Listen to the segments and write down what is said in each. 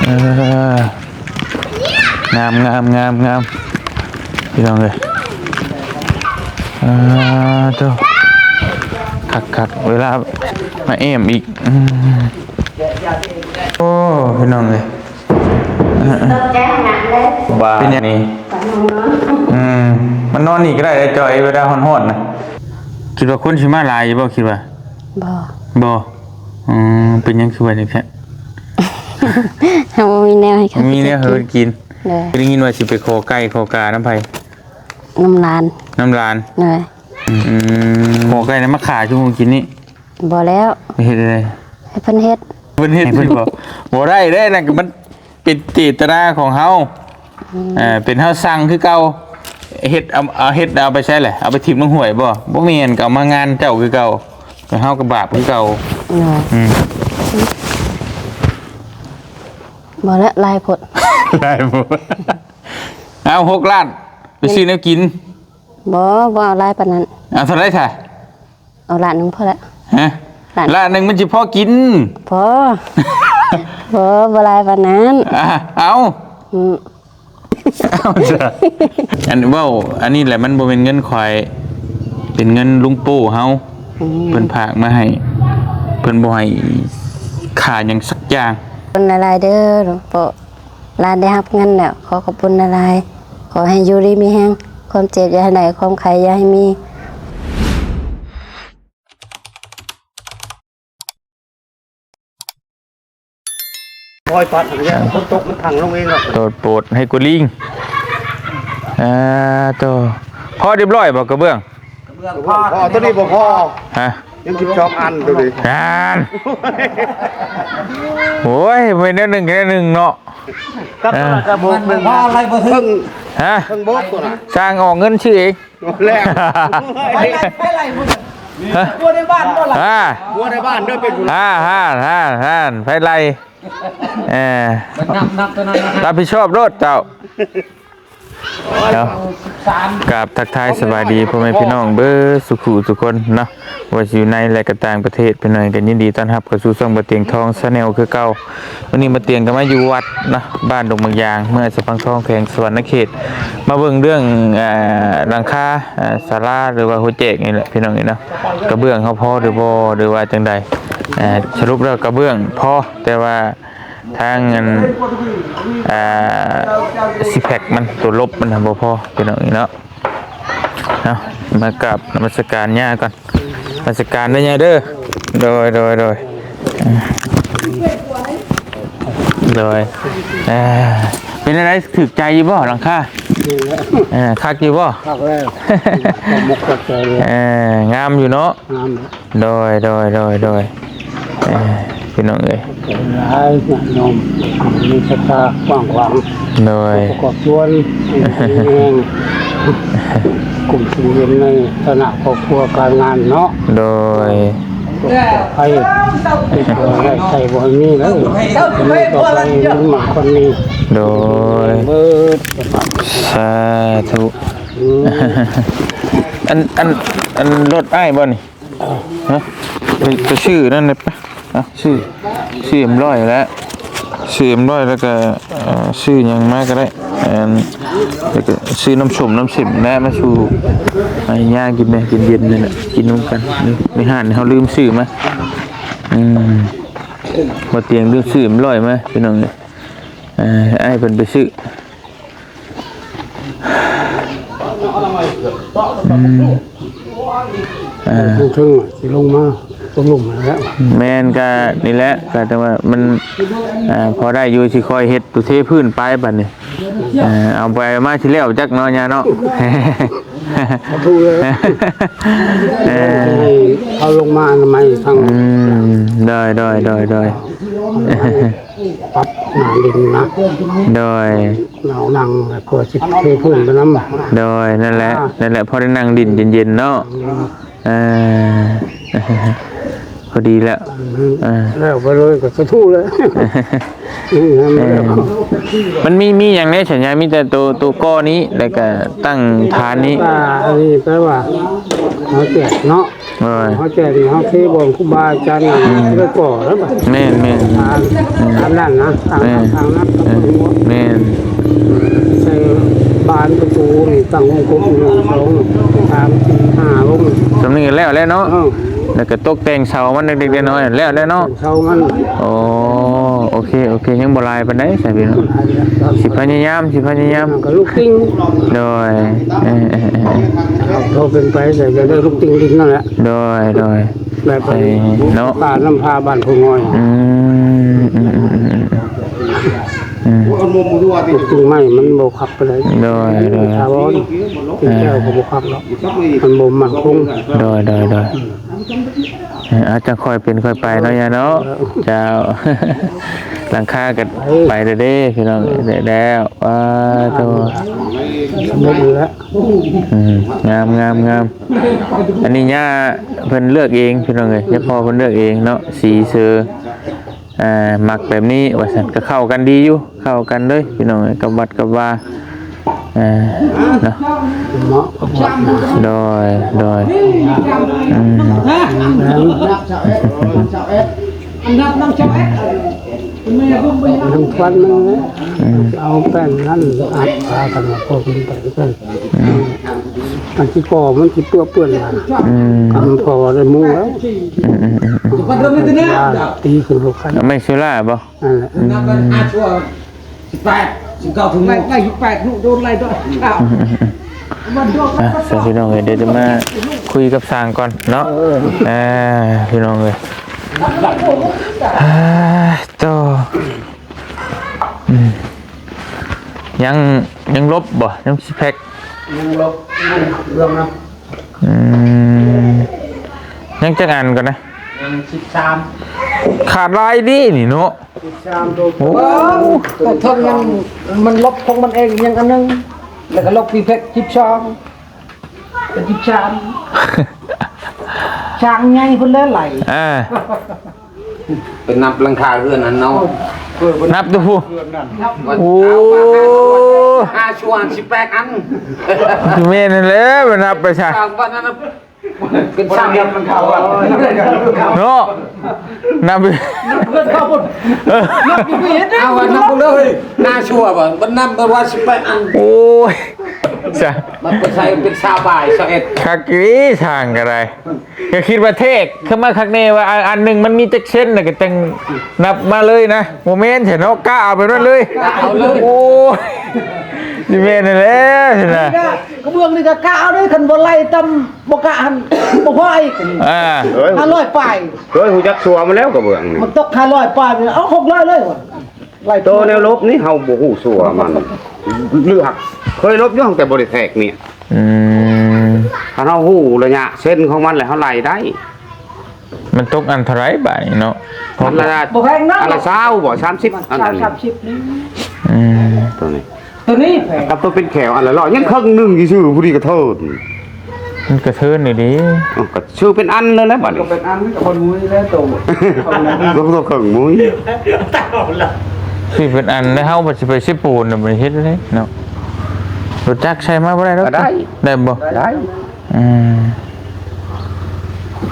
งามพี่น้องเลยเจ้าคักเวลามาเอ็มอีกโอ้พี่น้องเลยบ้าเป็นยังไงมันนอนอีกก็ได้จอยเวลาห่อนๆนะคิดว่าคนชิมาลายบ่คิดว่าบ่เป็นยังคือว่าอย่างแค่มีแนวให้เขามีแนวเฮิร์กินได้ยินว่าสิไปคอไก่คอกาน้ำไผ่น้ำลานเลยคอไก่น้ำมะขาชั่วโมงกินนี่บ่แล้วเฮ็ดอะไรให้เพิ่นเฮ็ดบ่ได้นั่นก็มันเป็นเจตนาของเฮาเป็นเฮาสั่งคือเก่าเฮ็ดเอาไปใช้แหละเอาไปถิ่มลงห้วยบ่แม่นก็เอามางานเจ้าคือเก่าเฮาก็บาปคือเก่าบ่แล้วลายผดเอา6 ล้านไปซื้อแนวกินบ่เอาลายปานนั้นเอาเท่าไรซะเอาล้านนึงพอแล้วฮะล้านนึงมันสิพอกินพอบ่ลายปานนั้นเอาจ้ะอันว่าอันนี้แหละมันบ่เป็นเงินข่อยเป็นเงินลุงปู่เฮาเพิ่นฝากมาให้เพิ่นบ่ให้ค่าหยังสักอย่างขอบคุณอะไรเด้อหลวงปู่ลานได้รับเงินแล้วขอขอบคุณอะไรขอให้อยู่ดีมีแฮงความเจ็บอย่าให้ไหนความไข้อย่าให้มีคอยปัดอะไรเนี่ยฝนตกมันถังลงเองหรอกโปรดให้กูลิงตัวพ่อเรียบร้อยบ่กระเบื้องพ่อตัวนี้บ่พ่อฮะยัง12 อันตัวนี้โอ้ยไม่ได้1แค่1เนาะกับกระบอกนึงพ่ออะไรบ่ถึงฮะเพิ่งบอกตัวน่ะสร้างออกเงินชื่อเองแรกไปไล่บัวในบ้านบ่ล่ะบัวในบ้านเด้อเป็นไปไล่รับผิดชอบรถเจ้ากับทักทายสบายดีพ่อแม่พี่น้องเบอร์สุขุทุกคนเนาะว่าอยู่ในและก็ต่างประเทศเป็นหน่อยกันยินดีต้อนรับเข้าสู่ช่องบ่เตียงทองชาแนลคือเก่าวันนี้มาเตียงกันมาอยู่วัดนะบ้านดงบางยางเมื่อสะพังทองแขวงสวรรณเขตมาเบิ่งเรื่องหลังคาศาลาหรือว่าหัวแจกนี่แหละพี่น้องนี่เนาะกระเบื้องเขาพอหรือบ่หรือว่าจังใดสรุปแล้วกระเบื้องพอแต่ว่าทางเงินซิแพคมันตัวลบมันทำบ่พอเป็นอย่างนี้เนาะมากับนมัสการย่าก่อนนมัสการได้ไงเด้อโดยเป็นอะไรถึกใจยี่บ่หลังคาคักยี่บ่คักแล้วมกใจงามอยู่เนาะโดยพี่น้องเอ้ยให้นมมีศรัทธากว้างโดยประกอบชวนกลุ่มชีวิตในฐานะครอบครัวการงานเนาะโดยให้ใส่บ่มีแล้วมีต่อไปมันมาคนนี้โดยสาธุอันรถอ้ายบ่นี่ฮะไปชื่อนั่นเลยปะชื่อM100แล้วชื่อM100แล้วก็ชื่อยังมากก็ได้แล้วก็ชื่อน้ำส้มน้ำสิบแน่มาชูไอ้ย่ากินเนี่ยกินเย็นเลยนะกินร่วมกันไม่ห่านเขาลืมชื่อไหมมาเตียงลืมชื่อM100ไหมพี่น้องเนี่ยไอ้เพิ่นไปชื่อถึงสิลงมาตรงหลุมแล้วแมนก็นี่แหละก็แต่ว่ามันพอได้อยู่สิคอยเฮ็ดตุเทพื้นไปบัดนี้เอาไปมาสิแล้วจักเนาะญาเนาะถูกเลยเอาลงมาทำไมทางได้ปับหนาดินนะเรานั่งเพื่อสิเทพื้นไปน้ำนั่นแหละพอได้นั่งดินเย็นๆเนาะ อดีแล้วแล้วไปเลยก็ทู่เลย มันมีอย่างนี้ฉันยายมีแต่ตัวก้อนี้แล้วก็ตั้งฐานนี้อันนี้แปลว่าเขาแจกเนาะเขาแจกนี่เขาที่บ่ครูบาอาจารย์แล้วก่อแล้วแบบแม่นทางนั้นนะทางนั้นแม่นใส่บานประตูนี่ตั้งวงกลม1 2 3 4 5วงสำนึกแล้วเนาะแล้วก็ตกแต่งเสามันเด็กๆน้อยๆแล้วเนาะเสามันโอเคยังบ่ลายปานใดใส่พี่น้องสิพยายามก็ลูกติ้งโดยโทรเป็นไปใส่จะได้ลูกติ้งดินนั่นแหละโดยแบบเนาะป่าน้ำพาบ้านผู้น้อยลูกติ้งไม้มันบ่ขับไปเลยโดยชาวบ้านติ้งแก้วก็บ่ขับหรอกมันบ่มั่นคงโดยอาจจะค่อยเป็นค่อยไปเนาะยาเนาะเจ้าหลังคากันไปเด้พี่น้องแล้วตัวไม่เหลืองามอันนี้ย่าเพิ่นเลือกเองพี่น้องเอ้ยย่าพ่อเพิ่นเลือกเองเนาะสีเสือหมักแบบนี้ว่าซั่นก็เข้ากันดีอยู่เข้ากันเลยพี่น้องเอ้ยกับวัดกับว่าเนาะโดยน้ำควันมันเอาแป้งนั่นอัดพากันมาพอกินไปกันมันที่ก่อมันที่เปื้อนมันพอได้มุ้งแล้วตีขึ้นลูกคันไม่สุราบ่18 19ถึงได้18ลูกโดนอะไรด้วยพี่น้องเอ้ยเดี๋ยวจะมาคุยกับสร้างก่อนเนาะพี่น้องเอ้ยต่อยังลบบ่ยังสิแพ็คยังลบเรื่องนะยังจักอันก่อนนะยัง13ขาดลายดินี่เนาะ13ตัวก็ทนยังมันลบของมันเองยังอันนึงแล้วก็ลบพี่เพชร12เป็น13ช้างใหญ่เพิ่นเลยไหลเป็นนับหลังคาเรือนนั้นเนาะนับดูผู้โอ้5ชั่ว18อันแม่นั่นแหละมันนับไปใช่เป็นช่างนับหลังคาว่าเนาะนับไปเข้าหมดนับอยู่ไม่เห็นเอานับเลย5ชั่วบ่มันนับว่า18อันโอ้ยจ้ะมันก็ใช้เป็น20 บาท21คักอีทางก็ได้ก็คิดว่าเทกเข้ามาคักแน่ว่าอันนึงมันมีจักเส้นน่ะก็จังนับมาเลยนะโมเมนต์เห็นเนาะกล้าเอาไปนั่นเลยเอาเลยโอ้ยนี่แม่นั่นแหละเห็นน่ะกระเบื้องนี่ก็กล้าเอาด้วยคันบ่ไล่ตำบ่กล้าหันบ่พออีก500ป้ายเคยฮู้จักสัวมาแล้วกระเบื้องนี่มันตก500ป้ายเอา600เลยว่ะไล่โตแนวลบนี่เฮาบ่ฮู้สัวมันเลือกเคยลบอยู่แต่บ่ได้แทกเนี่ยถ้าเฮาฮู้ระยะเส้นของมันแล้วเฮาไล่ได้มันตกอันเท่าไหร่บาดนี่เนาะอันละบ่แพงนะอันละ20บ่30อันนี้30นี่ตัวนี้แพงกับตัวเป็นแขวอันละ100ยังครึ่งนึงซื่อผู้ดีกระเทินมันกระเทินนี่ดิก็ชื่อเป็นอันเลยนะบัดนี้ก็เป็นอันกับคนมุ้ยแล้วโตตัวครึ่งมุ้ยสิเป็นอันแล้วเฮาบ่สิไปสิปูนน่ะบ่เฮ็ดได้เนาะรถจักรใช้มาบ่ได้ดอกได้บ่ได้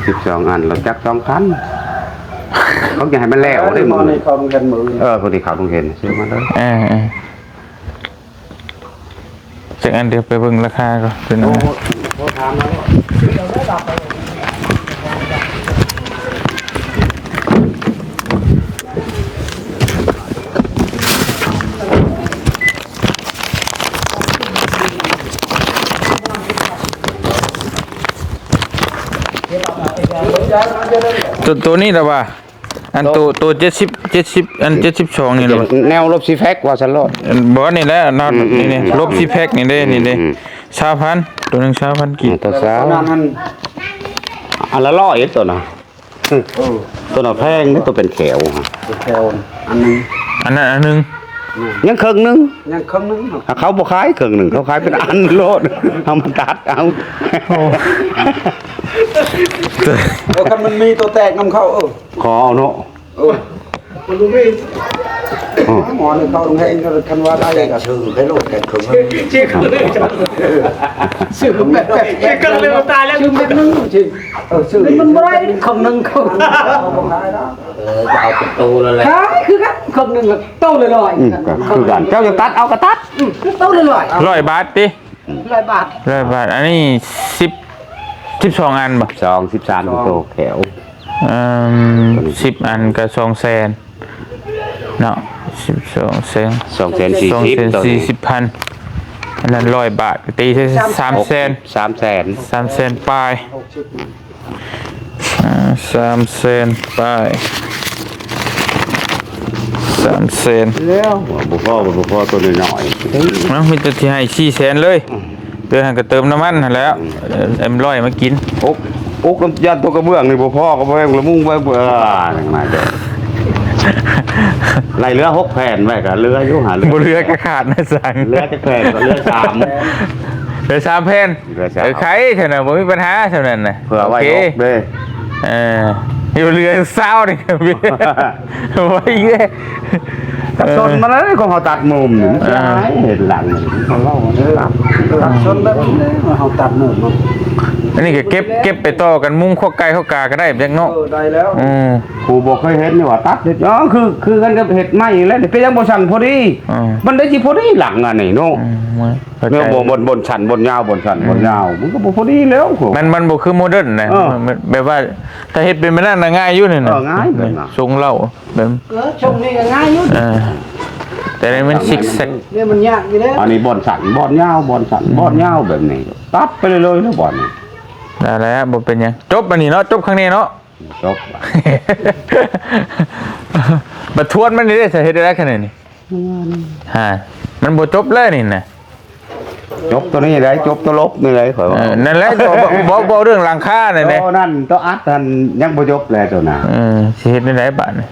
12อันรถจักร2คันเขาอยากให้มันแล้วได้มื้อนี้เข้าโรงเรียนมื้อพอดีเข้าโรงเรียนซื้อมาเลยจากอันเดียวไปเบิ่งราคาก่อนเป็นอะไรตัวนี้หรอวะอันตัว70อัน72นี่หรอวะแนวลบซีแพ็กว่าฉันรอดบ่นี่แหละนี่ลบซีแพ็กนี่เด้นี่เด้20,000ตัวนึง20,000กี่ตัวสาวอันละ100ตัวน่ะตัวน่ะแพงนี่ตัวเป็นแขวแขวอันนึงอันนึง ยังครึ่งหนึง ยังครึ่งนึง เขาบ่ขายครึ่งหนึงเขาขายเป็นอันโลดเอามาตัดเอา คันมันมีตัวแตกนำเข้าขอเอาเนาะ มันรู้มีหมอนี่เขาลงให้คันว่าได้ก็ชื่อให้โลดแตกครึ่งชื่อชื่อแบบครึ่งเลยตายแล้วชื่อแบบนึงชื่อมันบ่ได้ครึ่งนึงเขาจะเอาประตูเลย ขายคือกันครึ่งนึงโตเลยคือกันเจ้าจะตัดเอาก็ตัด โตเลย100 บาทติ 100 บาท 100 บาทอันนี้12 อันบ่ 2 13โตแขว 10 อันก็200,000เนาะ12 แสน 240,000 240,000อันนั้น100 บาทก็ตีใช้300,000 300,000 300,000ปลาย300,000ปลาย300,000 แล้วบ่พอตัวน้อย เนาะมีแต่ที่ให้400,000เลยเดือนหันก็เติมน้ำมันหั่นแหล้ว100มากิน ๆอกน้ำยันตัวกระเบื้องนี่บ่พอก็บ่แม่งละมุงไว้จังมาเด้อไล่เรือ6แผ่นไว้ก็เรืออยู่หาเรือ บ่เรือก็ขาดนะสั่ง เรือจะแผ่นก็เรือ3 เรือ3แผ่น เรือ3 ใครเท่านั้นบ่มีปัญหาเท่านั้นน่ะ เผื่อไว้ โค ลบเด้ อยู่เรือเศร้านี่ครับพี่ไว้เด้ ตัดต้นมาแล้วของเขาตัดมุมนี่มันจะหายเห็นหลังนี่เขาเล่าตัดต้นแบบนี้เขาตัดมุม อันนี้ก็เก็บไปต่อกันมุ้งข้อไก่ข้อกาก็ได้จังเนาะ ได้แล้ว ครูบอกเคยเห็นนี่ว่าตัดอ๋อคือกันกับเห็ดไม้แล้วนี่เป็นยังบ่สั่นพอดีมันได้สิพอดีหลังอันนี่เนาะเรื่องบนชันบนยาวมันก็บ่พอดีแล้วโห มันบ่คือโมเดิร์นนะแบบว่าถ้าเฮ็ดเป็นมันน่าง่ายอยู่นี่นะ ง่ายแบบนั้น ทรงเล่าแบบ ชมนี่ก็ง่ายอยู่ แต่นี่มันซิกแซก เนี่ยมันยากอยู่แล้ว อันนี้บอนสันบอนยาวแบบนี้ตัดไปเลยแล้วบอนนี่ ได้แล้วบ่เป็นหยังจบอันนี้เนาะจบครั้งนี้เนาะ จบ บัดทวนมันนี่ได้สิเฮ็ดได้ขนาดนี้มันบ่จบเลยนี่น่ะ จบตัวนี้ได้จบตัวลบนี่เลยข่อยว่า นั่นแหละบ่เรื่องหลังคานั่นแหละ นั่นตัวอัดนั่นยังบ่จบแล้วตัวน่ะ สิเฮ็ดได้บาดนี่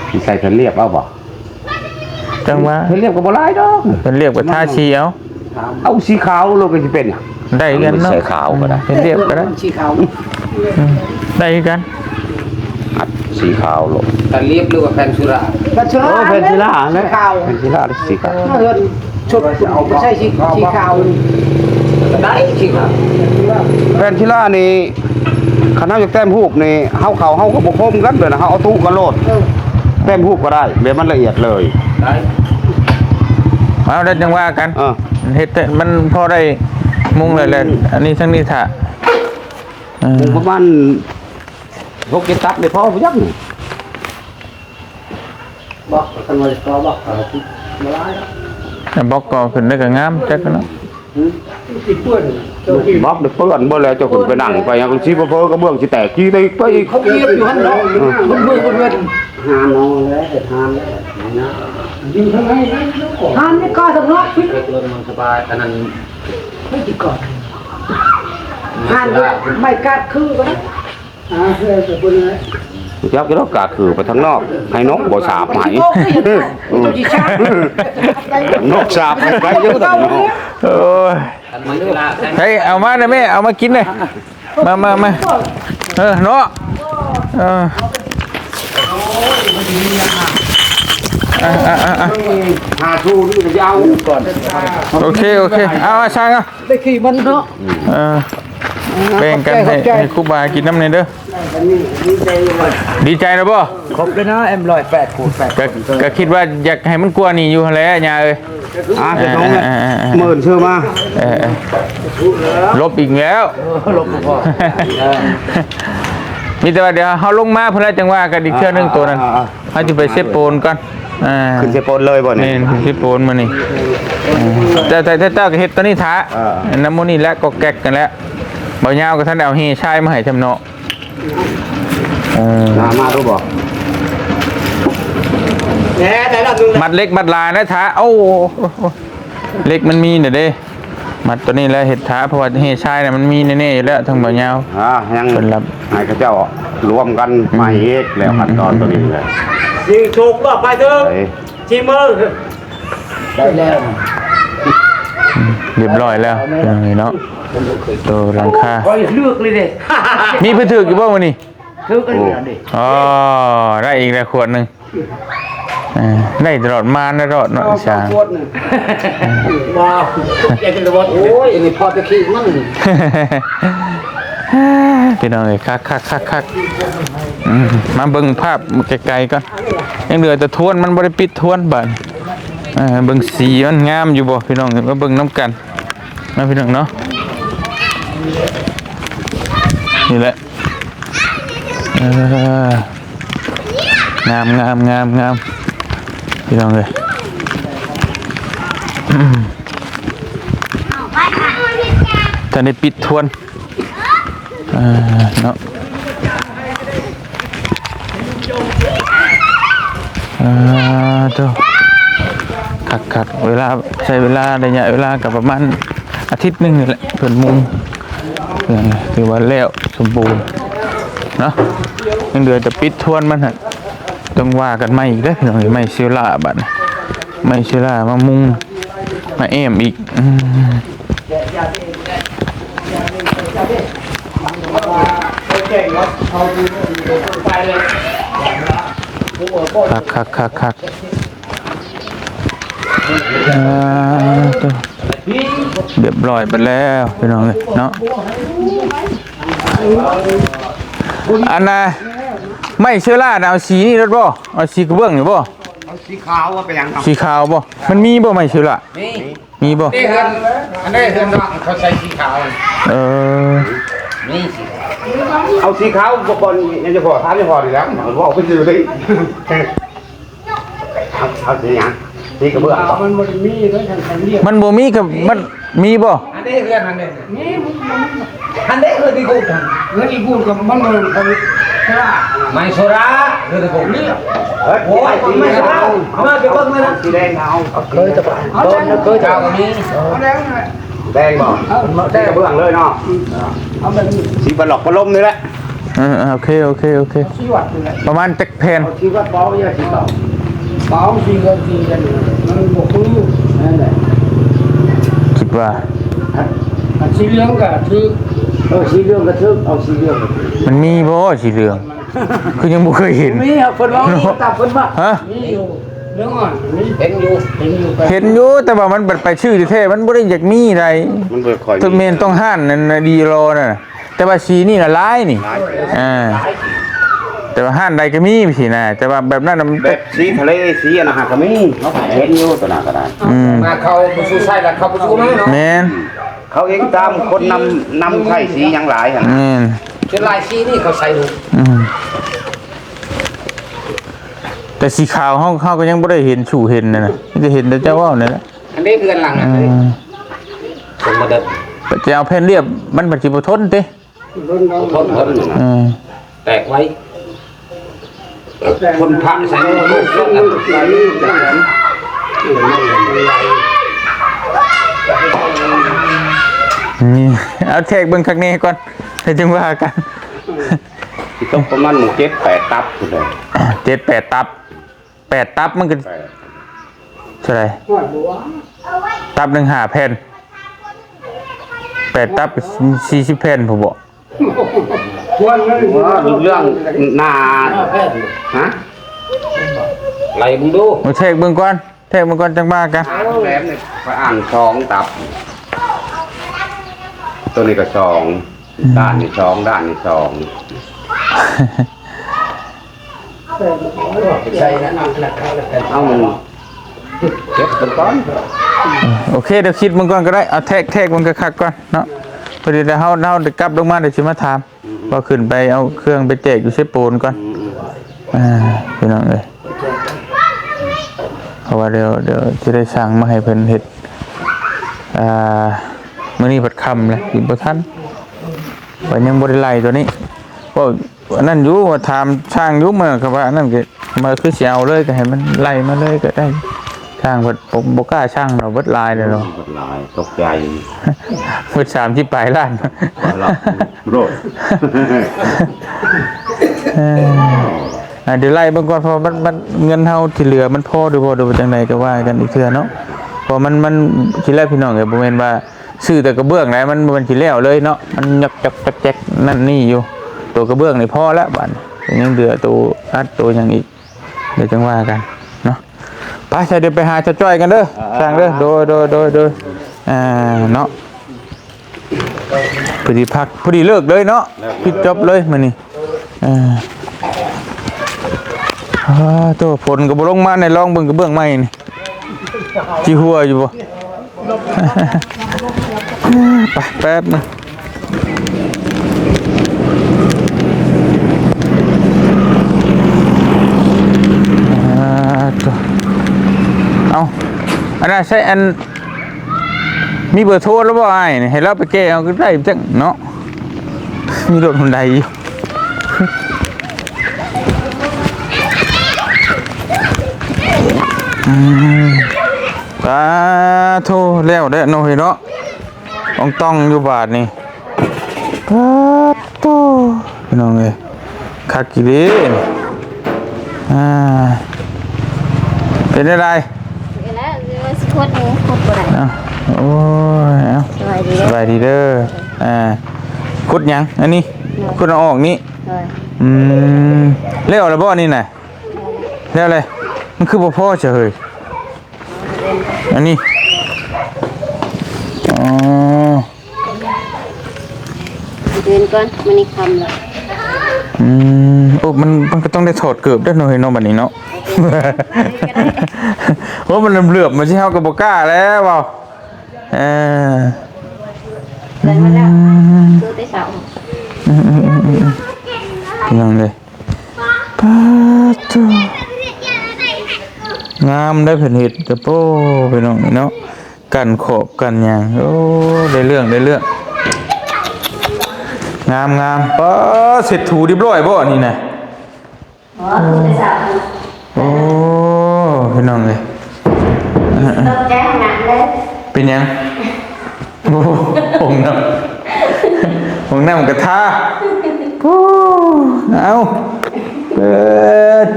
สิใส่เพิ่นเรียบเอาบ่ จังว่า เพิ่นเรียบก็บ่หลายดอก เพิ่นเรียกว่าท่าชีเอา สีขาวโลกก็สิเป็นหยัง ได้กันเนาะ ใส่ขาวก็ได้ เป็นเรียบก็ได้ สีขาว ได้กัน อัดสีขาวโลก แต่เรียบหรือว่าแผ่นสุรา กระชาก เป็นศิลา สีขาว เป็นศิลาสีขาว เงินชุดไม่ใช่สีขาว ได้จริงครับ เป็นศิลานี่คันเฮาอยากแต้มรูปนี่เฮาก็บ่คมกันเด้อนะเฮาเอาตู้กันโลดแต้มรูปก็ได้แบบมันละเอียดเลย ได้ เอาได้จังว่ากันเฮ็ดมันพอได้มุงเลยแหละอันนี้ทั้งนี้ถ่ะ ประมาณ6-7ตับได้พอบ่ยักนี่ บอกกันว่าก็บอกมาไล่ บอกก็ขึ้นได้ก็งามจักเนาะ ติดเปื้อน บ๊อบเด้อเปื้อนบ่แล้วเจ้าขึ้นไปนั่งไปยังสิบ่เพ้อกระเบื้องสิแตกขี้ได้ไปอีก เขาเกียบอยู่หันเนาะมันเบื่อเงินหานเอาแล้วหานแล้วยิงทางไหนหานนี่ก็สำนักพิษ เกิดรถมันสบายอันนั้น ไม่ติดก่อนหานไม่กัดคือกันเพื่อจะเป็นไง ยักษ์ก็กาคือไปทางนอกให้นกบ่สาบไหม นกสาบไปไกลเยอะแต่เนาะ โอ้ย อันมันเวลา เฮ้ยเอามานะแม่เอามากินเลยมาเนาะหาทูนี่จะเอาก่อน โอเคเอาช่างเอา ได้ขี่มันเนาะ แบ่งกันให้ครูบากินน้ำในเด้อดีใจนะบ่ ครบเลยนะM108 ขูด8 ก็คิดว่าอยากให้มันกลัวนี่อยู่แล้วยาเอ้ย จะต้องหมื่นชื่อมา ลบอีกแล้ว ลบพอ มีแต่ว่าเดี๋ยวเขาลงมาเพื่อจังว่ากันอีกเทื่อนึงตัวนั้นเขาจะไปเซฟโปนก่อนขึ้นเซโปนเลยบ่ นี่ เนี่ย เซฟโปนมานี่แต่เต้าก็เฮ็ดตัวนี้ท้าน้ำมันนี่และก็แก๊กกันแล้วบ่ยาวก็ท่านเอาเฮชายมาให้ทำเนาะ มารู้บ่ มัดเล็กมัดลายนะท้าโอ้เล็กมันมีเด้อเด้มัดตัวนี้แล้วเห็ดท้าเพราะว่าเฮชายเนี่ยมันมีแน่ๆอยู่แล้วทั้งบ่ยาวยัง เป็นรับ ให้เขาเจ้ารวมกันมาเฮ็ดแล้วขั้นตอนตัวนี้เลย ยิงถูกบ่ไปเถอะ ชีมือ ได้แล้ว เรียบร้อยแล้วเนาะตัวหลังคา คอยเลือกเลยเด้ มีเพิ่นถืออยู่บ่มื้อนี้ ถือกันเลยดิ อ๋อได้อีกแล้วขวดหนึงได้ตลอดมาตลอดเนาะช่าง ปวดนึง ว้าวอยากจะบอกโอ้ยนี่พอตะขี้มัน พี่น้องเอ้ยคักมาเบิ่งภาพไกลๆก่อนยังเหลือแต่ทวนมันบ่ได้ปิดทวนบัดเบิ่งสีมันงามอยู่บ่พี่น้องมาเบิ่งน้ำกันนะพี่น้องเนาะนี่แหละงามพี่น้องเอ้ยจะได้ปิดทวนเนาะตัวขัดเวลาใช้เวลาระยะเวลากับประมาณอาทิตย์หนึงนี่แหละเพิ่นมุงถือว่าแล้วสมบูรณ์เนาะยังเหลือแต่ปิดทวนมันฮะต้องว่ากันใหม่อีกเด้อพี่น้องไม่เชื้อราบัดไม่เชื้อรามามุงมาแอมอีกคักเรียบร้อยไปแล้วพี่น้องเลยเนาะอันน่ะไม่เชื้อราเอาสีนี่รถบ่เอาสีกระเบื้องอยู่บ่ สีขาวว่าไปยังครับ สีขาวบ่มันมีบ่ไม่เชื้อรามีบ่ นี่เฮือนอันนี้เฮือนน้องเขาใส่สีขาว นี่สี เอาสีขาวบ่ก่อนยังจะพอถามจะพอดีแล้วบอกไปซื้อดิเอาสีหยังสีกระเบื้อง มันบ่มีเลยทันเรียก มันบ่มีกับมันมีบ่ อันนี้เฮือนอันนี้อันนี้เฮือนที่กูท เงินอีกูกับมันบ่ทำกล้า ำไม่สุราเฮือนที่กูนี่ โอ้ยสีไม่เอา มาไปเบิ่งเลยนะ สีแดงเอา เคยจะไปเคยจะเอานี้ เอาแล้วนะ แดงบ่แดงกระเบื้องเลยเนาะ เอาแบบนี้ สีบลอกบลมนี่แหละ โอเค ชีวัดนี่แหละ ประมาณจักแผ่น สีว่าเบาอย่าสีเบา เบาสีก็สีกันมันบ่คือนั่นแหละ คิดว่า อันสีเหลืองก็คือ สีเหลืองกระทึกเอาสีเหลือง มันมีบ่สีเหลือง คือยังบ่เคยเห็น มีครับเพิ่นว่าตับเพิ่นว่า ฮะ มีอยู่เหลืองอ่อนมี เห็นอยู่ ไป เห็นอยู่แต่ว่ามันไปชื่อแท้มันบ่ได้อยากมีใด มันบ่ค่อย ตัวเมนต้องห้านนั่นน่ะดีรอน่ะแต่ว่าสีนี่น่ะหลายนี่แต่ว่าห้านใดก็มีสินะแต่ว่าแบบนั้นน่ะมัน แบบสีทะเลสีอันนั้นก็มีเขาเห็นอยู่ตัวนั้นก็ได้ มาเขาไปสู้ใส่แล้วเขาไปสู้ไม่เนาะ แม่น เขาเองตามคนนำไข่สีหยังหลายหั่น แม่น ชุดลายสีนี่เขาใส่ดู แต่สีขาวเฮาก็ยังบ่ได้เห็นชูเห็นน่ะจะเห็นแต่เจ้าว่าวนั่นแหละ อันนี้เฮือนหลังอันนี้สมมาเด็ด จะเอาแผ่นเรียบมันบ่สิบ่ทนติ ทน แตกไว้คนพระใส่ลูกเล่นกัน นี่เอาแทกเบิ่งข้างในก่อนแล้วจึงว่ากัน สิต้องประมาณ7-8ตับพุ่นเลย 7-8 ตับ8ตับมันก็เท่าไหร่ตับหนึง5แผ่น8ตับ40แผ่นผมบอก ควรเลย เรื่องหน้าฮะ ไล่มึงดู มาแทกเบิ่งก่อนจังว่ากัน แหลมนี่ไปอ่าน2ตับ ตัวนี้ก็2ด้านนี่2ด้านนี่2 ใช่นะ เอามันเก็บเป็นก้อน โอเคเดี๋ยวคิดมึงก่อนก็ได้เอาแทกมึงคักๆก่อนเนาะพอดีเดี๋ยวเฮาได้กลับลงมาเดี๋ยวสิมาถามว่าขึ้นไปเอาเครื่องไปแจกอยู่เซโปนก่อนพี่น้องเอ้ยเพราะว่าเดี๋ยวจะได้สั่งมาให้เพิ่นเฮ็ดมื้อนี้บัดค่ำเลยอยู่บ่ทันว่ายังบ่ได้ไล่ตัวนี้ว่าอันนั้นอยู่ว่าถามช่างอยู่มาก็ว่าอันนั้นก็มาคือสิเอาเลยก็ให้มันไล่มาเลยก็ได้ช่างเพิ่นบ่กล้าช่างเราเบิดลายเลยเนาะ ลายตกใจ เบิด3ที่ปลายล้าน รับโรด เดี๋ยวไล่เบิ่งก่อนเพราะมันเงินเฮาที่เหลือมันพอหรือบ่หรือว่าจังไดก็ว่ากันอีกเทื่อเนาะเพราะมันสิแลพี่น้องก็บ่แม่นว่าซื้อแต่กระเบื้องไหนมันสิแล้วเลยเนาะมันยักแจ๊กนั่นนี่อยู่ตัวกระเบื้องนี่พอแล้วบัดยังเหลือตัวอัดตัวหยังอีกเดี๋ยวจังว่ากันเนาะไปเดี๋ยวไปหาเจ้าจ้อยกันเด้อสร้างเด้อโดยเนาะพอดีพักพอดีเลิกเลยเนาะปิดจบเลยมื้อนี้ตัวฝนก็บ่ลงมาในลองเบิ่งกระเบื้องใหม่นี่ที่หัวอยู่บ่ ไปแป๊บนึงเอาอันนั้นใช่อันมีเบอร์โทรแล้วบ่ไอ้นี่ให้เราไปแก้เอาก็ได้จังเนาะมีรถคนใดอยู่โทรแล้วเด้อโนเนาะต้องอยู่บาทนี่โตพี่น้องเอ้ยคักกี่เด้เป็นอะไรโอ้ยสบายดีเด้อคุดยังอันนี้คุดเอาออกนี่เลี้ยวอะไรบ่นี่น่ะเลี้ยวอะไรมันคือบ่พอเฉยอันนี้เดินก่อนมันนี่คำละโอ้มันก็ต้องได้ถอดเกือบได้หน่อยเนาะบัดนี้เนาะเพราะมันเหลือบมาที่เฮาก็บ่กล้าแล้วเว้าเดินมาแล้วคือได้เสายังเลยงามได้เพิ่นเฮ็ดกระโปพี่น้องเนาะกันขอบกันหยังโอ้ได้เรื่องงามเสร็จถูเรียบร้อยบ่นี่น่ะโอ้พี่น้องเอ้ยต้องแก้ขนาดเลยเป็นยังโอ้องน้ำกระทะเอา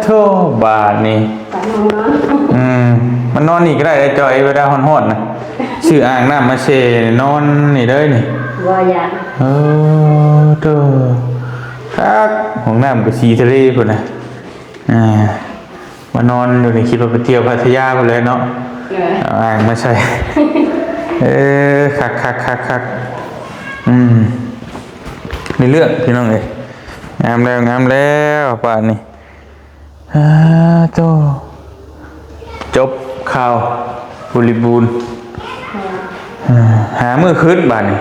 โทบาทนี่มันนอนนี่ก็ได้จอยเวลาฮ้อนๆนะชื่ออ่างน้ำมาเชนอนนี่เด้อนี่ว่าอย่างโตครับห้องน้ำกับสีทะเลพุ่นนะมานอนอยู่ในคิดว่าไปเที่ยวพัทยาพุ่นเลยเนาะอ่างมาใช่คักในเรื่องพี่น้องเลยงามแล้วป่านนี้โตจบข่าวบริบูรณ์หามือขึ้นบ้านนี่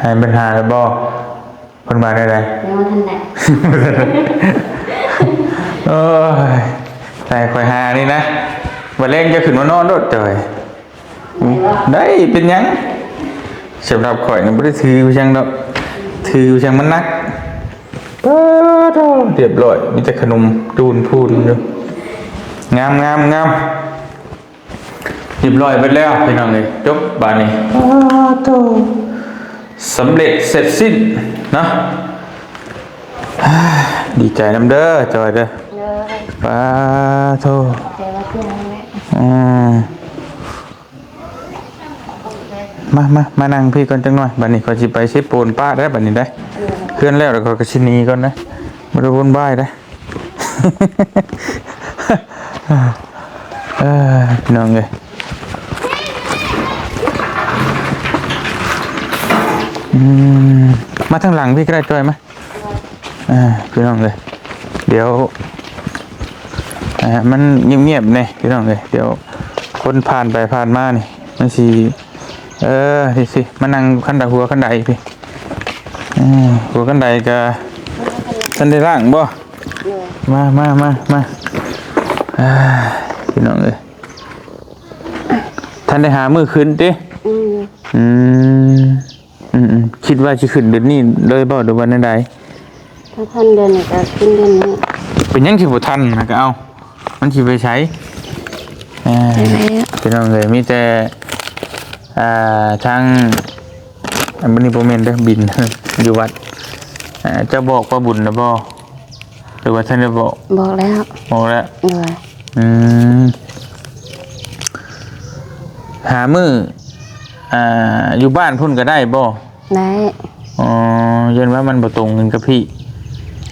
หายปัญหาแล้วบ่คนบ้านได้แล้วท่านไหนโอ้ยใส่คอยหานี่นะวันแรกจะขึ้นมานอนรถเจยได้เป็นยังสำหรับข่อยนี่ไม่ได้ถือช่างดอกถือช่างมันนักเรียบร้อยมีแต่ขนมดูนพูนอยู่งามเรียบร้อยไปแล้วพี่น้องเลยจบบ้านนี้สำเร็จเสร็จสิ้นเนาะดีใจน้ำเด้อจอยเด้อป้าโธ่มานั่งพี่ก่อนจังหน่อยบัดนี้ก็สิไปเช็ดปูนป้าได้บัดนี้ได้เคลื่อนแล้วก็ชินีก่อนนะมาดูบนบ้ายได้พี่น้องเลยมาทางหลังพี่ก็ได้จอยไหมพี่น้องเลยเดี๋ยวมันเงียบๆเนี่ยพี่น้องเลยเดี๋ยวคนผ่านไปผ่านมานี่มันสิสิมานั่งขั้นใดหัวขั้นใดพี่หัวขั้นใดกับท่านได้ร่างบ่มาพี่น้องเลยท่านได้หามือขึ้นดิคิดว่าจะขึ้นเดือนนี้เลยบ่หรือวันใดถ้าท่านเดือนนี้ก็ขึ้นเดือนนี้เป็นยังที่บ่ทันนะก็เอามันที่ไปใช้พี่น้องเลยมีแต่ทางอันนี้โปรเมนต์เด้อบินอยู่วัดจะบอกว่าบุญนะบ่ รือว่าท่านได้บอก บอกแล้ว บอกแล้ว เลย อืมหามืออยู่บ้านพุ่นก็ได้บ่ ได้ อ๋อยันว่ามันบ่ตรงกันกับพี่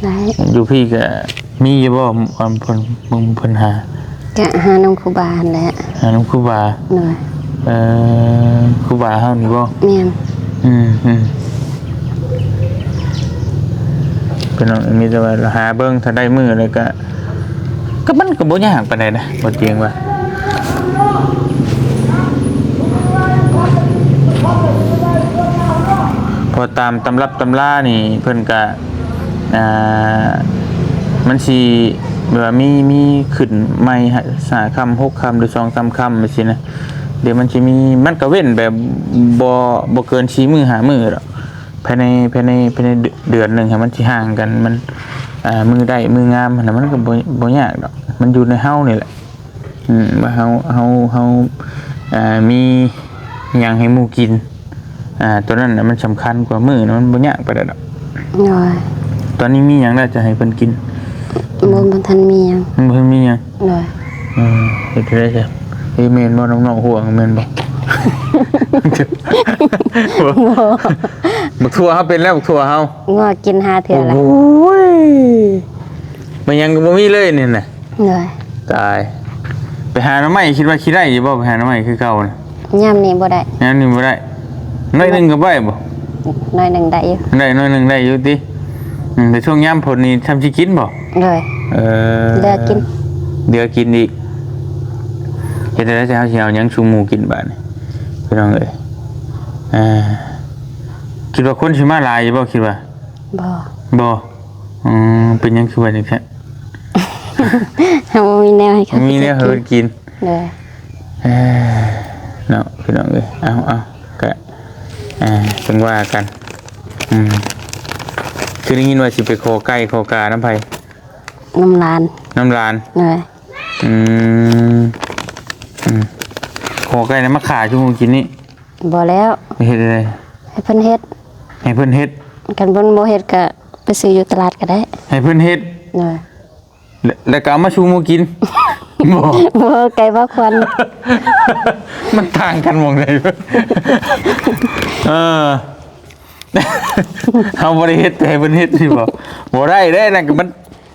ได้ อยู่พี่ก็มีอยู่บ่ความเพิ่นมึงเพิ่นหา แกะหาน้องครูบาแหละ หาน้องครูบา เลย ครูบาเฮานี่บ่ เมียน เป็นน้องมีแต่ว่าหาเบิ่งถ้าได้มือแล้วก็มันก็บ่ยากปานใดนะบ่เตียงว่าพอตามตำรับตำรานี่เพิ่นก็มันสิแบบว่ามีขึ้นใหม่5คำ6คำหรือ2-3คำจังซี่นะเดี๋ยวมันสิมีมันก็เว้นแบบบ่เกิน4มื้อ5มื้อดอกภายในเดือนหนึงให้มันสิห่างกันมันมือได้มืองามน่ะมันก็บ่ยากดอกมันอยู่ในเฮานี่แหละว่าเฮามีหยังให้หมู่กินตัวนั้นน่ะมันสำคัญกว่ามื้อนะมันบ่ยากปานใดดอก เลย ตอนนี้มีหยังแล้วจะให้เพิ่นกิน บ่ทันมีหยัง มันเพิ่นมีหยัง เลย เฮ็ดได้จ้ะเฮ้ยแม่นบ่น้องๆห่วงแม่นบ่บักทั่วเฮาเป็นแล้วบักทั่วเฮา งัวกิน5เทื่อแล้ว โอ้ยมันยังก็บ่มีเลยนี่น่ะ เลย ตายไปหาหน่อไม้คิดว่าคิดได้อยู่บ่ไปหาหน่อไม้คือเก่าน่ะ ยามนี้บ่ได้ งั้นนี่บ่ได้น้อยหนึงก็บ่ได้บ่ น้อยหนึงได้อยู่ ได้น้อยหนึงได้อยู่ติแต่ช่วงยามฝนนี่ทำสิกินบ่ เลย เลือกกิน เดือกินอีกเฮ็ดได้จะเฮาสิเอาหยังชูหมูกินบาดนี่พี่น้องเอ้ยคิดว่าคนสิมาหลายอยู่บ่คิดว่า บ่ บ่เป็นหยังคือว่าจังซั่น เฮาบ่มีแนวให้เขา มีเนี่ยเฮินกิน เลย เนาะพี่น้องเอ้ยเอาก็เพิ่นว่ากันคือได้ยินว่าสิไปขอไก่ขอกาน้ำไผ น้ำลาน น้ำลาน เลย ขอไก่น้ำมะขาชั่วโมงกินนี่ บ่แล้ว เฮ็ดอะไร ให้เพิ่นเฮ็ด ให้เพิ่นเฮ็ด กันเพิ่นบ่เฮ็ดก็ไปซื้ออยู่ตลาดก็ได้ ให้เพิ่นเฮ็ด เลย แล้วก็เอามาชูหมูกินบ่ บ่ไก่บ่ควัน มันต่างกันหมองใดเฮาบ่ได้เฮ็ดแต่ให้เพิ่นเฮ็ดสิบ่ได้เด้นั่นก็มัน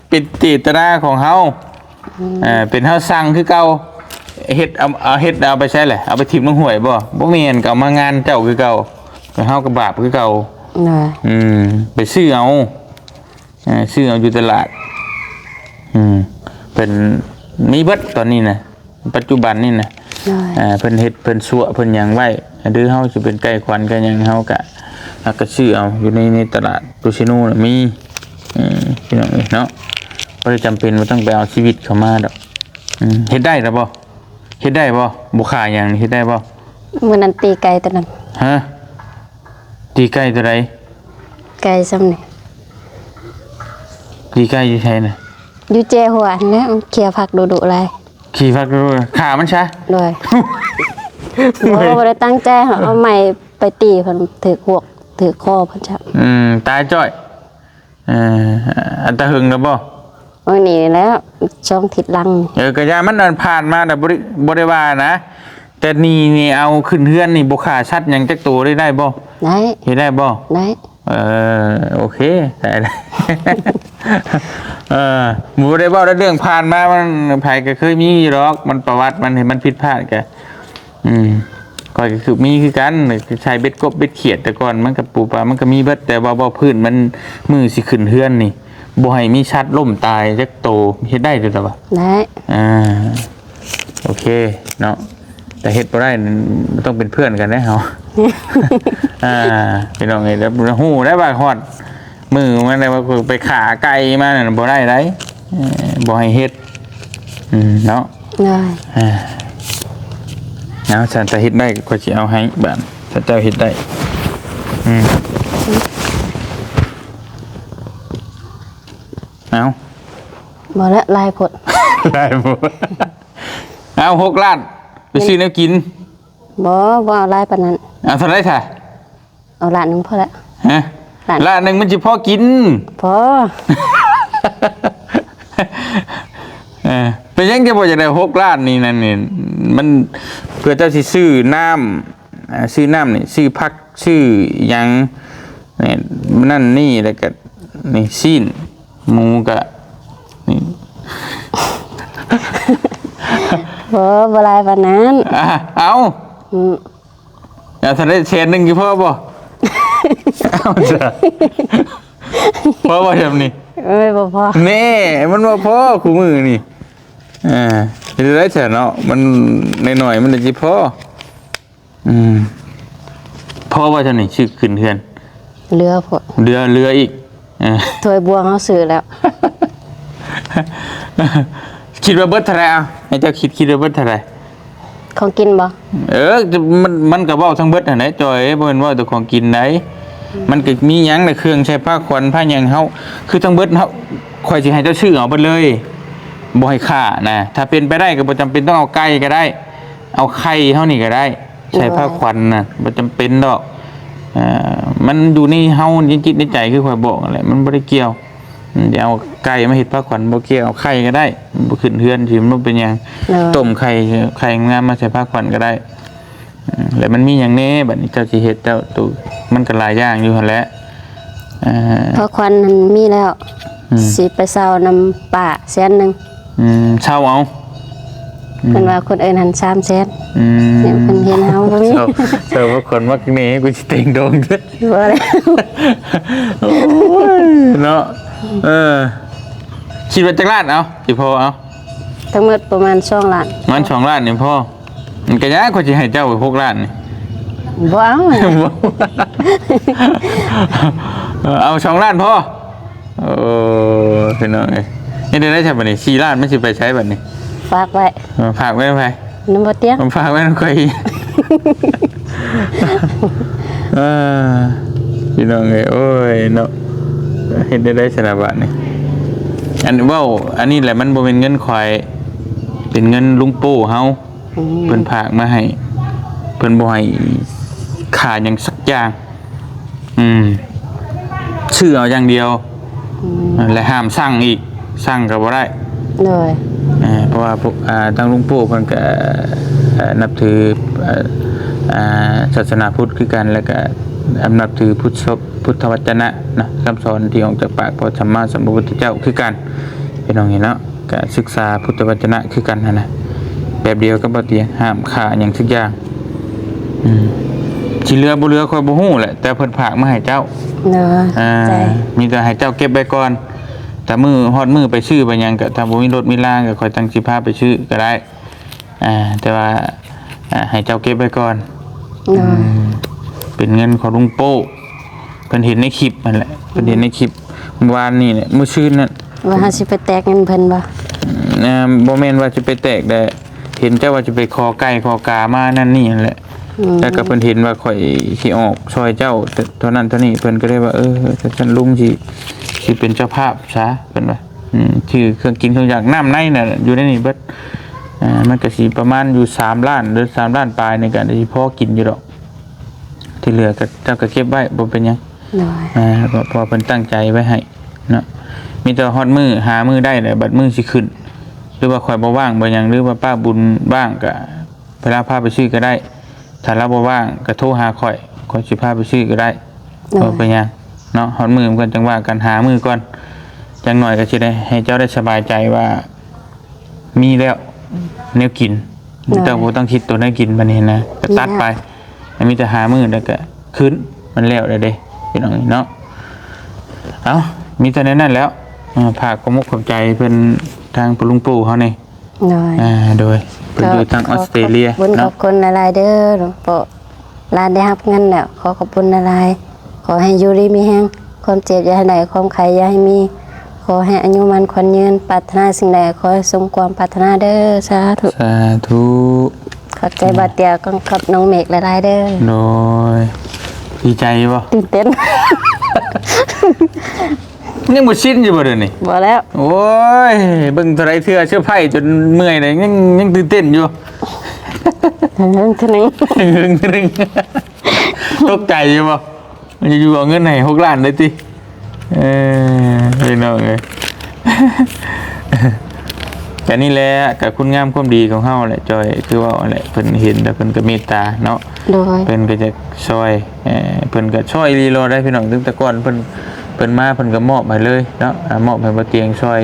เป็นเจตนาของเฮาเป็นเฮาสั่งคือเก่าเฮ็ดเอาเฮ็ดเอาไปใช้แหละเอาไปทิ่มลงห้วยบ่แม่นก็เอามางานเจ้าคือเก่าก็เฮาก็บาปคือเก่า เลย ไปซื้อเอาซื้อเอาอยู่ตลาดเป็นมีเบิดตอนนี้นะปัจจุบันนี่นะ เลย เพิ่นเฮ็ดเพิ่นสั่วเพิ่นหยังไว้หรือเฮาสิเป็นไก่ควันก็หยังเฮาก็ซื้อเอาอยู่ในตลาดตุชิโน่น่ะมีพี่น้องเนาะบ่ได้จำเป็นว่าต้องไปเอาชีวิตเข้ามาดอกเฮ็ดได้ล่ะบ่เฮ็ดได้บ่บ่ฆ่าหยังเฮ็ดได้บ่ มื้อนั้นตีไก่ตัวนั้น ฮะตีไก่ตัวใด ไก่ซ้ำนี่ ตีไก่อยู่ไสน่ะ อยู่เจหัวนะมันเคี่ยวผักดุๆหลาย ขี่ฟักดูขามันซะ เลยบ่ได้ตั้งใจเอาไม้ไปตีเพิ่นถือหวกถือคอเพิ่นจับ ตายจ้อยอันตะหึงแล้วบ่ วันนี้แล้วช่องทิศลัง กระยามันผ่านมาแต่บ่ได้ว่านะ แต่นี่เอาขึ้นเฮือนนี่บ่ขาชัดหยังจักตัวได้บ่ ได้ เฮ็ดได้บ่ ได้ โอเคได้บ่ได้เว้าเรื่องผ่านมามันไผก็เคยมีหรอกมันประวัติมันเห็นมันผิดพลาดก็ก็คือมีคือกันใช้เบ็ดกบเบ็ดเขียดแต่ก่อนมันก็ปูปลามันก็มีเบิดแต่ว่าบ่พื้นมันมือสิขึ้นเฮือนนี่บ่ให้มีชัดล่มตายจักโตเฮ็ดได้ด้วยล่ะวะ ได้ โอเคเนาะแต่เฮ็ดบ่ได้มันต้องเป็นเพื่อนกันนะเฮา พี่น้องเอ้ยแล้วฮู้ได้ว่าฮอดมือมันได้ว่าไปขาไก่มานั่นบ่ได้ไดบ่ให้เฮ็ดเนาะ ได้ เอาฉันจะเฮ็ดได้ก็สิเอาให้บ้านถ้าเจ้าเฮ็ดได้เอา บ่ละลายผด ได้บ่เอา6 ล้านไปซื้อแนวกิน บ่เอาลายปานนั้น เอาเท่าไหร่ซะ เอาล้านหนึงพอละ ฮะล้านหนึงมันสิพอกิน พอ เป็นยังจะบอกจะได้6 ล้านนี่นั่นนี่มันเพื่อเจ้าสิซื้อน้ำซื้อน้ำนี่ซื้อพักซื้อหยังนี่นั่นนี่แล้วก็นี่ซีนหมูกะนี่ บ่หลายปานนั้น เอา อืม อย่าทันได้เชนหนึ่งกี่พ่อบ่ เอาจ้ะพ่อบ่ทำนี่ บ่พอ แน่มันว่าพ่อคู่มือนี่จะได้เฉยเนาะมันหน่อยๆมันจะจีพ่อพ่อว่าทำนี่ชื่อขึ้นเทือน เหลือพอ เรืออีก ถ้วยบวงเฮาซื้อแล้ว คิดว่าเบิดเท่าไรอ่ะให้เจ้าคิดว่าเบิดเท่าไร ของกินบ่ มันก็เว้าทั้งเบิดหั่นแหละจอยบ่แม่นว่าแต่ของกินไหนมันก็มีหยังในเครื่องใช้ผ้าขวัญผ้าหยังเฮาคือทั้งเบิดเฮาข่อยสิให้เจ้าชื่อเอาเบิดเลยบ่ให้ค่านะถ้าเป็นไปได้ก็บ่จำเป็นต้องเอาไก่ก็ได้ เอาไข่เฮานี่ก็ได้ ใช้ผ้าขวัญน่ะบ่จำเป็นดอกมันอยู่ในเฮาจิตในใจคือข่อยบอกนั่นแหละมันบ่ได้เกี่ยวเดี๋ยวเอาไก่มาเฮ็ดผ้าขวัญบ่เกี่ยวเอาไข่ก็ได้บ่ขึ้นเฮือนสิมันบ่เป็นหยังต้มไข่งามมาใส่ผ้าขวัญก็ได้แล้วมันมีอย่างนี้บัดนี้เจ้าสิเฮ็ดเจ้าตู้มันก็หลายอย่างอยู่หั่นแหละเพราะควันมันมีแล้วสิไปเซานำป่าแสนนึงเช่าเอาเพิ่นว่าคนอื่นหัน3แสนเนี่ยเพิ่นเห็นเฮาบ่มีเช่าว่าคนมักนี่กูสิเต็งดงเด้อบ่แล้ว โอ้ยเนาะคิดว่าจักล้านเอาสิพอเอาทั้งหมดประมาณ2 ล้านมัน2 ล้านนี่พอมันก็ยากกว่าสิให้เจ้าไป6 ล้านนี่บ่เอาเอา2 ล้านพอพี่น้องเอ้ยนี่ได้ใช้บัดนี้4 ล้านมันสิไปใช้บัดนี้ฝากไว้ไปน้ำบ่เตียงผมฝากไว้นำข่อยพี่น้องเอ้ยโอ้ยเนาะเฮ็ดได้สนาบัดนี่อันนี้แหละมันบ่เป็นเงินข่อยเป็นเงินลุงปู่เฮาเพิ่นฝากมาให้เพิ่นบ่ให้ค่าหยังสักอย่างชื่อเอาอย่างเดียวและห้ามสั่งอีกสั่งก็บ่ได้เลยเพราะว่าพวกทางลุงปู่เพิ่นก็นับถือศาสนาพุทธคือกันแล้วก็นับถือพุทธวจนะนะคำสอนที่ออกจากปากพระสัมมาสัมพุทธเจ้าคือกันพี่น้องเห็นเนาะก็ศึกษาพุทธวจนะคือกันนะแบบเดียวก็บ่เตียงห้ามฆ่าอย่างทุกอย่างสิเหลือบ่เหลือค่อยบ่ฮู้แหละแต่เพิ่นฝากมาให้เจ้าเนาะมีแต่ให้เจ้าเก็บไว้ก่อนแต่ฮอดมือไปซื้อไปหยังก็ถ้าบ่มีรถมีล่างก็ค่อยตั้งสิพาไปซื้อก็ได้แต่ว่าให้เจ้าเก็บไว้ก่อนเป็นเงินของลุงโป้เพิ่นเห็นในคลิปนั่นแหละเพิ่นเห็นในคลิปเมื่อวานนี่เนี่ยมื้อชื่นนั่นว่าเฮาสิไปแตกเงินเพิ่นบ่บ่แม่นว่าจะไปแตกได้เห็นเจ้าว่าจะไปคอไก่คอกามานั่นนี่นั่นแหละแล้วก็เพิ่นเห็นว่าข่อยสิออกซอยเจ้าเท่านั้นเท่านี้เพิ่นก็เลยว่าฉันลุงสิเป็นเจ้าภาพซะเพิ่นว่าชื่อเครื่องกินเครื่องอยากน้ำในน่ะอยู่ในนี่เบิดมันก็สิประมาณอยู่3 ล้านหรือ3 ล้านปลายในการที่พอกินอยู่ดอกที่เหลือก็เจ้าก็เก็บไว้บ่เป็นหยังพอเพิ่นตั้งใจไว้ให้เนาะมีแต่ฮอดมือหามือได้แหละบัดมือสิขึ้นหรือว่าข่อยบ่ว่างบ่หยังหรือว่าป้าบุญว่างก็เวลาพาไปซื้อก็ได้ถ้าเราบ่ว่างก็โทรหาข่อยสิพาไปซื้อก็ได้บ่เป็นหยังเนาะฮอดมือมันก็จังว่ากันหามือก่อนจังหน่อยก็สิได้ให้เจ้าได้สบายใจว่ามีแล้วแนวกินเจ้าบ่ต้องคิดตัวได้กินบัดนี้นะก็ตัดไปมีแต่หามือแล้วก็ขึ้นมันแล้วได้เด้พี่น้องเนาะเอ้ามีแต่นั้นแล้วฝากความขอบใจเพิ่นทางลุงปู่เฮานี่โดยเพิ่นอยู่ทางออสเตรเลียเนาะขอบคุณหลายๆเด้อหลวงปู่หลานได้รับเงินแล้วขอบคุณหลายๆขอให้อยู่ดีมีแรงความเจ็บอย่าให้ได้ความไข้อย่าให้มีขอให้อายุมันขวัญยืนปรารถนาสิ่งใดขอให้สมความปรารถนาเด้อสาธุขอบใจบาดเตียก็ขอบน้องเมฆหลายๆเด้อโดยดีใจบ่ตื่นเต้นยังบ่ชินอยู่บ่เด้อนี่บ่แล้วโอ้ยเบิ่งเท่าไรเทื่อเชื่อไผจนเมื่อยเลยยังตื่นเต้นอยู่นึงตกใจอยู่บ่มันจะอยู่เอาเงินให้6 ล้านได้ติพี่น้องเอ้ย แต่นี่แหละกับคุณงามความดีของเฮาแหละจอยคือว่าแหละเพิ่นเห็นแล้วเพิ่นก็เมตตาเนาะ โดย เพิ่นก็จะช่วยเพิ่นก็ช่วยรีโลได้พี่น้องตั้งแต่ก่อนเพิ่นมาเพิ่นก็มอบให้เลยเนาะมอบให้บ่เตียงช่วย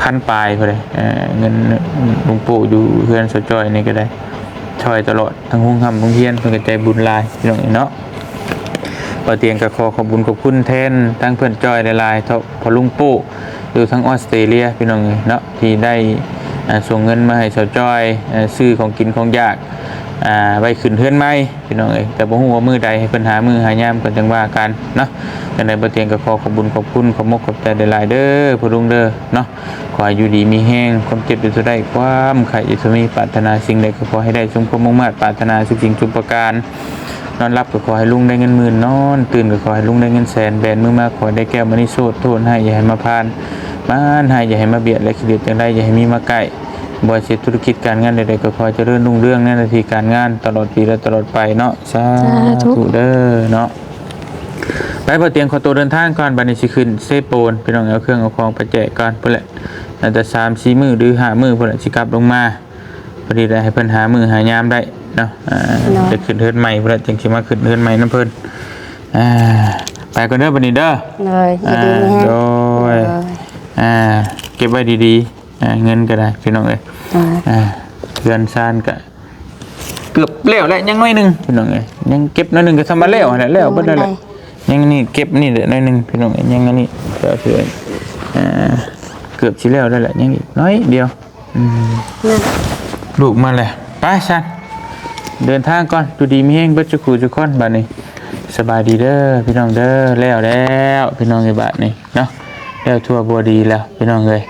พันปลายพุ่นเลยเงินหลวงปู่อยู่เฮือนสจอยนี่ก็ได้ช่วยตลอดทั้งโรงโรงเรียนเพิ่นก็ใจบุญหลายพี่น้องเนาะบ่เตียงก็ขอขอบคุญขอบคุณแทนทั้งเพิ่นจอยหลายๆเท่าพอลุงปู่อยู่ทั้งออสเตรเลียพี่น้องเนาะที่ได้ส่งเงินมาให้สจอยซื้อของกินของอยากไว้ขึ้นเฮือนใหม่พี่น้องเอ้ยแต่บ่ฮู้ว่ามื้อใดให้เพิ่นหามื้อหายามก็จังว่ากันเนาะจังได๋บ่เตียงก็ขอขอบคุญขอบคุณขอมกขอบใจหลายๆเด้อพ่อลุงเด้อเนาะขอให้อยู่ดีมีแฮงความเจ็บอยู่ได้ความไข่อยู่มีปรารถนาสิ่งใดก็ขอให้ได้สมความมุ่งมั่นปรารถนาทุกสิ่งทุกประการนอนรับก็ขอให้ลุงได้เงินหมื่นนอนตื่นก็ขอให้ลุงได้เงินแสนแบนมือมาขอได้แก้วมณีโสดโทษให้อย่าให้มาพานบ้านให้อย่าให้มาเบียดและขี้เดียดจังไดอย่าให้มีมาใกล้บ่เสียธุรกิจการงานใดๆก็ขอเจริญรุ่งเรืองในหน้าที่การงานตลอดปีและตลอดไปเนาะสาธุเด้อเนาะไปบ่เตียงขอตัวเดินทางก่อนบัดนี้สิขึ้นเซโปนพี่น้องเอาเครื่องเอาของไปแจกก่อนพุ่นแหละน่าจะ 3-4 มื้อหรือ5มื้อพุ่นแหละสิกลับลงมาพอดีได้ให้เพิ่นหามื้อหายามได้เนาะจะขึ้นเฮือนใหม่พุ่นแหละจังสิมาขึ้นเฮือนใหม่นำเพิ่นไปก่อนเด้อบัดนี้เด้อเลยอยู่ดีมีแฮง โดยเก็บไว้ดีๆเงินก็ได้พี่น้องเอ้ยเงินซ่านก็เกือบแล้วแหละยังน้อยนึงพี่น้องเอ้ยยังเก็บน้อยนึงก็ทำมาแล้วแหละแล้วเบิดแล้วแหละยังนี่เก็บนี่เด้อน้อยนึงพี่น้องเอ้ยยังอันนี้ก็คือเกือบสิแล้วแหละยังอีกน้อยเดียวลูกมาแล้วไปซ่านเดินทางก่อนดูดีมีแฮงเบิดจุกูจุคนบัดนี้สบายดีเด้อพี่น้องเด้อแล้วพี่น้องในบ้านนี่เนาะแล้วทั่วบัวดีแล้วพี่น้องเอ้ย